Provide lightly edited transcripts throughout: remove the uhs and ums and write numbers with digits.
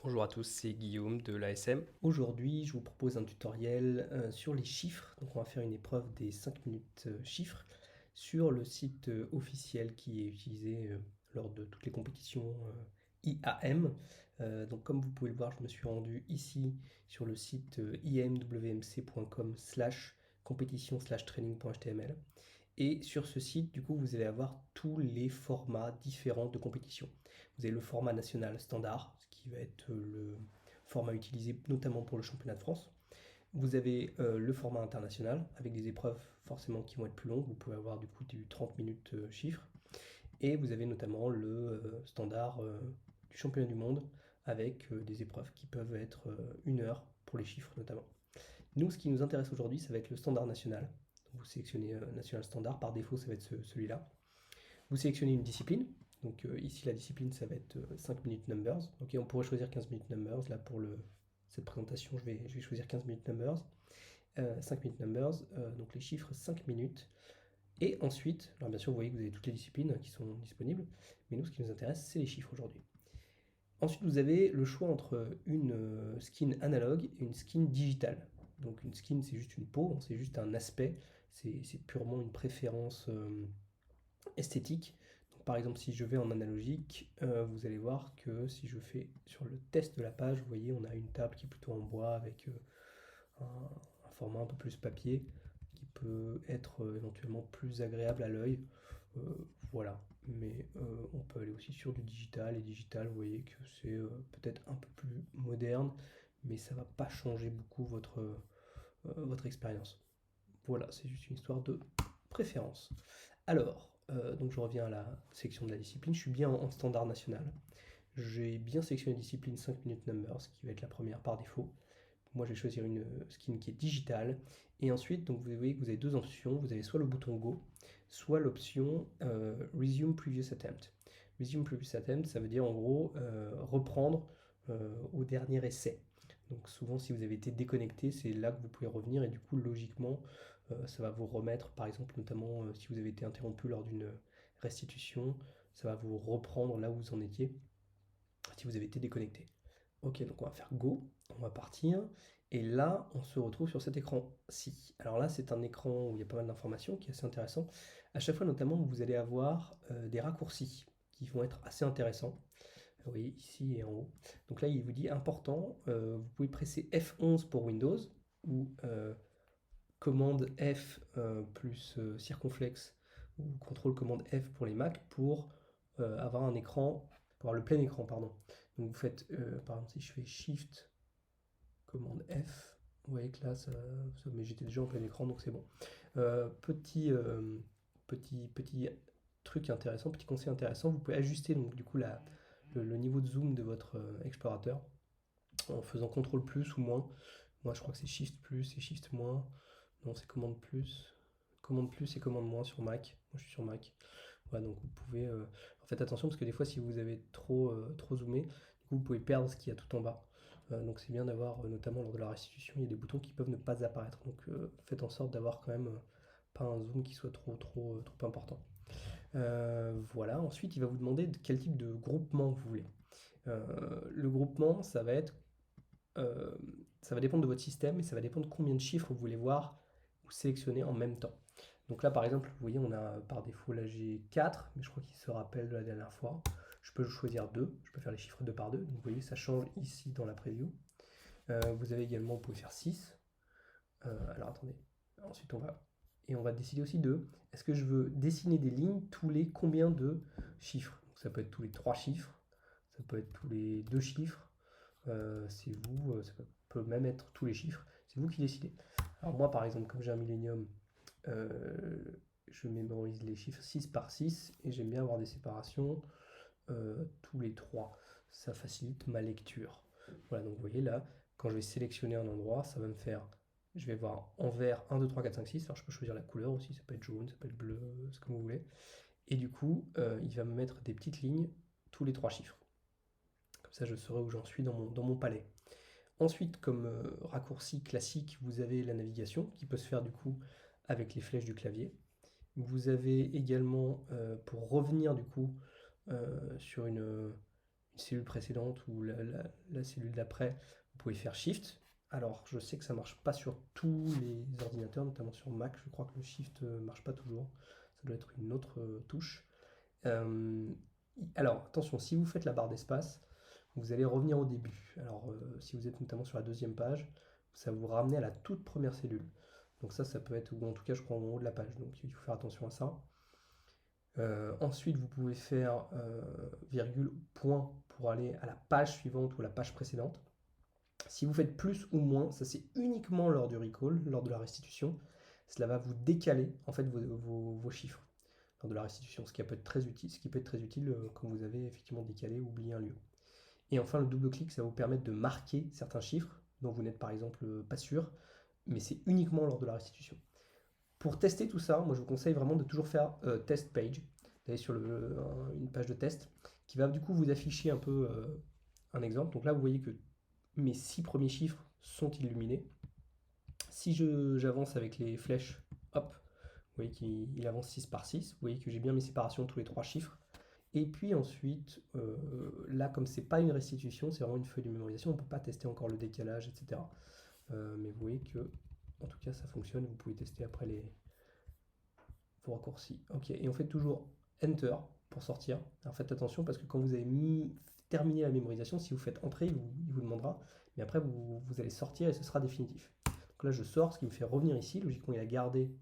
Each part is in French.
Bonjour à tous, c'est Guillaume de l'ASM. Aujourd'hui, je vous propose un tutoriel sur les chiffres. Donc, on va faire une épreuve des 5 minutes chiffres sur le site officiel qui est utilisé lors de toutes les compétitions IAM. Donc, comme vous pouvez le voir, je me suis rendu ici sur le site imwmc.com/compétition/training.html. Et sur ce site, du coup, vous allez avoir tous les formats différents de compétition. Vous avez le format national standard, ce qui va être le format utilisé notamment pour le championnat de France. Vous avez le format international, avec des épreuves forcément qui vont être plus longues. Vous pouvez avoir du coup du 30 minutes chiffres. Et vous avez notamment le standard du championnat du monde, avec des épreuves qui peuvent être 1 heure pour les chiffres notamment. Nous, ce qui nous intéresse aujourd'hui, ça va être le standard national. Donc, vous sélectionnez national standard, par défaut, ça va être celui-là. Vous sélectionnez une discipline. Donc ici, la discipline, ça va être 5 minutes numbers. Ok, on pourrait choisir 15 minutes numbers. Là, pour cette présentation, je vais choisir 15 minutes numbers. 5 minutes numbers, donc les chiffres 5 minutes. Et ensuite, alors bien sûr, vous voyez que vous avez toutes les disciplines qui sont disponibles. Mais nous, ce qui nous intéresse, c'est les chiffres aujourd'hui. Ensuite, vous avez le choix entre une skin analogue et une skin digitale. Donc une skin, c'est juste une peau, c'est juste un aspect, c'est purement une préférence esthétique. Donc, par exemple, si je vais en analogique, vous allez voir que si je fais sur le test de la page, vous voyez, on a une table qui est plutôt en bois avec un format un peu plus papier qui peut être éventuellement plus agréable à l'œil. Euh, voilà, mais on peut aller aussi sur du digital. Et digital, vous voyez que c'est peut-être un peu plus moderne, mais ça va pas changer beaucoup votre expérience. Voilà, c'est juste une histoire de préférence. Alors, donc je reviens à la section de la discipline. Je suis bien en standard national. J'ai bien sélectionné la discipline 5 minutes numbers, qui va être la première par défaut. Moi, je vais choisir une skin qui est digitale. Et ensuite, donc vous voyez que vous avez deux options. Vous avez soit le bouton Go, soit l'option Resume Previous Attempt. Resume Previous Attempt, ça veut dire en gros reprendre au dernier essai. Donc souvent, si vous avez été déconnecté, c'est là que vous pouvez revenir. Et du coup, logiquement, ça va vous remettre, par exemple, notamment si vous avez été interrompu lors d'une restitution, ça va vous reprendre là où vous en étiez si vous avez été déconnecté. Ok, donc on va faire Go, on va partir, et là on se retrouve sur cet écran-ci. Alors là c'est un écran où il y a pas mal d'informations qui est assez intéressant. À chaque fois notamment vous allez avoir des raccourcis qui vont être assez intéressants. Vous voyez ici et en haut. Donc là il vous dit important, vous pouvez presser F11 pour Windows ou commande F plus circonflexe ou contrôle commande F pour les Mac pour avoir un écran, pour avoir le plein écran, pardon. Donc vous faites, par exemple, si je fais Shift commande F, vous voyez que là, mais j'étais déjà en plein écran, donc c'est bon. Petit truc intéressant, petit conseil intéressant, vous pouvez ajuster donc du coup le niveau de zoom de votre explorateur en faisant CTRL plus ou moins. Moi, je crois que c'est Shift plus et Shift moins. Non, c'est commande plus. Commande plus et commande moins sur Mac. Moi, je suis sur Mac. Voilà, donc vous pouvez. Faites attention parce que des fois, si vous avez trop zoomé, du coup, vous pouvez perdre ce qu'il y a tout en bas. Donc, c'est bien d'avoir, notamment lors de la restitution, il y a des boutons qui peuvent ne pas apparaître. Donc, faites en sorte d'avoir quand même pas un zoom qui soit trop important. Voilà, ensuite, il va vous demander de quel type de groupement vous voulez. Le groupement, euh, ça va dépendre de votre système et ça va dépendre de combien de chiffres vous voulez voir ou sélectionner en même temps. Donc là, par exemple, vous voyez, on a par défaut, là j'ai 4, mais je crois qu'il se rappelle de la dernière fois. Je peux choisir 2, je peux faire les chiffres 2 par 2. Donc vous voyez, ça change ici dans la preview. Vous avez également, vous pouvez faire 6. Alors attendez, ensuite on va décider aussi de, est-ce que je veux dessiner des lignes tous les combien de chiffres. Donc ça peut être tous les 3 chiffres, ça peut être tous les 2 chiffres, c'est vous, ça peut même être tous les chiffres, c'est vous qui décidez. Alors moi par exemple, comme j'ai un Millennium, euh, je mémorise les chiffres 6 par 6 et j'aime bien avoir des séparations tous les 3. Ça facilite ma lecture. Voilà, donc vous voyez là, quand je vais sélectionner un endroit, ça va me faire, je vais voir en vert 1, 2, 3, 4, 5, 6. Alors je peux choisir la couleur aussi, ça peut être jaune, ça peut être bleu, ce que vous voulez. Et du coup, il va me mettre des petites lignes tous les 3 chiffres. Comme ça, je saurai où j'en suis dans mon palais. Ensuite, comme raccourci classique, vous avez la navigation qui peut se faire du coup avec les flèches du clavier. Vous avez également, pour revenir du coup sur une cellule précédente ou la cellule d'après, vous pouvez faire Shift. Alors, je sais que ça marche pas sur tous les ordinateurs, notamment sur Mac. Je crois que le Shift marche pas toujours. Ça doit être une autre touche. Euh, alors, attention, si vous faites la barre d'espace, vous allez revenir au début. Alors, si vous êtes notamment sur la deuxième page, ça va vous ramener à la toute première cellule. Donc ça peut être, ou en tout cas, je crois en haut de la page. Donc, il faut faire attention à ça. Ensuite, vous pouvez faire virgule, point pour aller à la page suivante ou à la page précédente. Si vous faites plus ou moins, ça c'est uniquement lors du recall, lors de la restitution. Cela va vous décaler en fait vos chiffres lors de la restitution, ce qui peut être très utile, quand vous avez effectivement décalé ou oublié un lieu. Et enfin, le double-clic, ça va vous permettre de marquer certains chiffres dont vous n'êtes par exemple pas sûr, mais c'est uniquement lors de la restitution. Pour tester tout ça, moi je vous conseille vraiment de toujours faire test page, d'aller sur une page de test qui va du coup vous afficher un peu un exemple. Donc là, vous voyez que mes 6 premiers chiffres sont illuminés. Si j'avance avec les flèches, hop, vous voyez qu'il avance 6 par 6. Vous voyez que j'ai bien mes séparations tous les 3 chiffres. Et puis ensuite, là, comme c'est pas une restitution, c'est vraiment une feuille de mémorisation, on ne peut pas tester encore le décalage, etc. Mais vous voyez que, en tout cas, ça fonctionne. Vous pouvez tester après vos raccourcis. Ok, et on fait toujours Enter pour sortir. Alors faites attention parce que quand vous avez terminé la mémorisation, si vous faites Entrée, il vous demandera, mais après vous allez sortir et ce sera définitif. Donc là, je sors, ce qui me fait revenir ici. Logiquement, il a gardé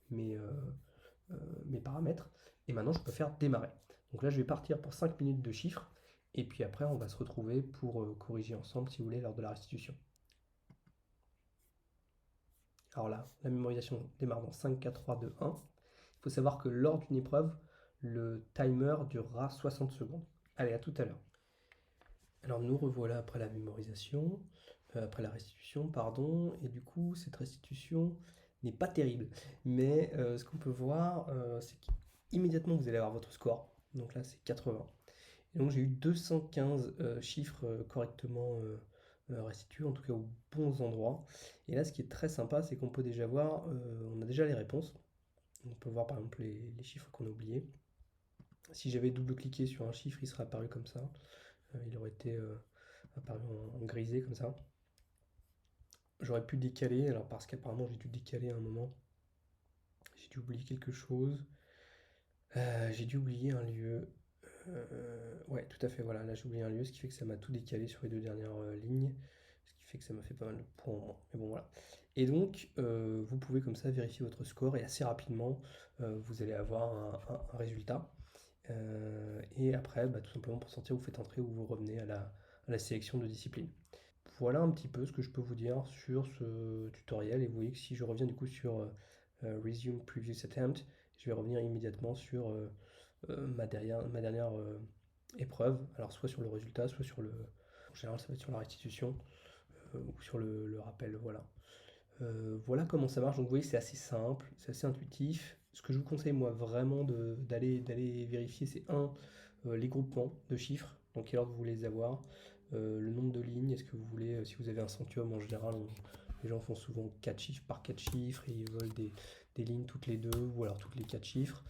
mes, mes paramètres. Et maintenant, je peux faire démarrer. Donc là, je vais partir pour 5 minutes de chiffres. Et puis après, on va se retrouver pour corriger ensemble, si vous voulez, lors de la restitution. Alors là, la mémorisation démarre dans 5, 4, 3, 2, 1. Il faut savoir que lors d'une épreuve, le timer durera 60 secondes. Allez, à tout à l'heure. Alors nous revoilà après la mémorisation, après la restitution, pardon, et du coup cette restitution n'est pas terrible. Mais ce qu'on peut voir, c'est qu'immédiatement vous allez avoir votre score. Donc là c'est 80. Et donc j'ai eu 215 chiffres correctement restitués, en tout cas aux bons endroits. Et là ce qui est très sympa, c'est qu'on peut déjà voir, on a déjà les réponses. On peut voir par exemple les chiffres qu'on a oubliés. Si j'avais double-cliqué sur un chiffre, il serait apparu comme ça. Il aurait été apparu en grisé comme ça. J'aurais pu décaler, alors parce qu'apparemment j'ai dû décaler à un moment. J'ai dû oublier quelque chose. J'ai dû oublier un lieu. Ouais, tout à fait, voilà, là j'ai oublié un lieu, ce qui fait que ça m'a tout décalé sur les deux dernières lignes. Ce qui fait que ça m'a fait pas mal de points en moins. Mais bon, voilà. Et donc, vous pouvez comme ça vérifier votre score et assez rapidement, vous allez avoir un résultat. Et après, bah, tout simplement pour sortir, vous faites entrer ou vous revenez à la sélection de discipline. Voilà un petit peu ce que je peux vous dire sur ce tutoriel. Et vous voyez que si je reviens du coup sur Resume Previous Attempt, je vais revenir immédiatement sur ma dernière épreuve. Alors soit sur le résultat, soit sur le... En général, ça va être sur la restitution ou sur le rappel. Voilà. Voilà comment ça marche. Donc vous voyez, c'est assez simple, c'est assez intuitif. Ce que je vous conseille, moi, vraiment d'aller vérifier, c'est les groupements de chiffres, donc quel ordre vous voulez les avoir, le nombre de lignes, est-ce que vous voulez, si vous avez un centium en général, les gens font souvent 4 chiffres par 4 chiffres et ils veulent des lignes toutes les deux ou alors toutes les 4 chiffres.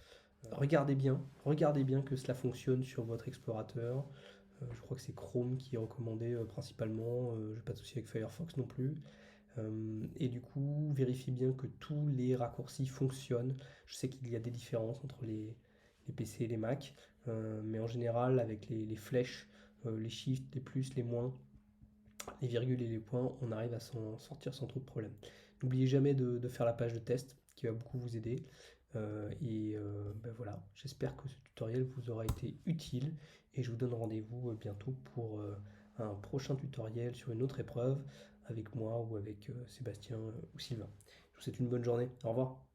Regardez bien que cela fonctionne sur votre explorateur. Je crois que c'est Chrome qui est recommandé principalement, j'ai pas de souci avec Firefox non plus. Et du coup, vérifiez bien que tous les raccourcis fonctionnent. Je sais qu'il y a des différences entre les PC et les Mac, mais en général, avec les flèches, les shifts, les plus, les moins, les virgules et les points, on arrive à s'en sortir sans trop de problèmes. N'oubliez jamais de faire la page de test qui va beaucoup vous aider. Ben voilà, j'espère que ce tutoriel vous aura été utile et je vous donne rendez-vous bientôt pour un prochain tutoriel sur une autre épreuve avec moi ou avec Sébastien ou Sylvain. Je vous souhaite une bonne journée. Au revoir.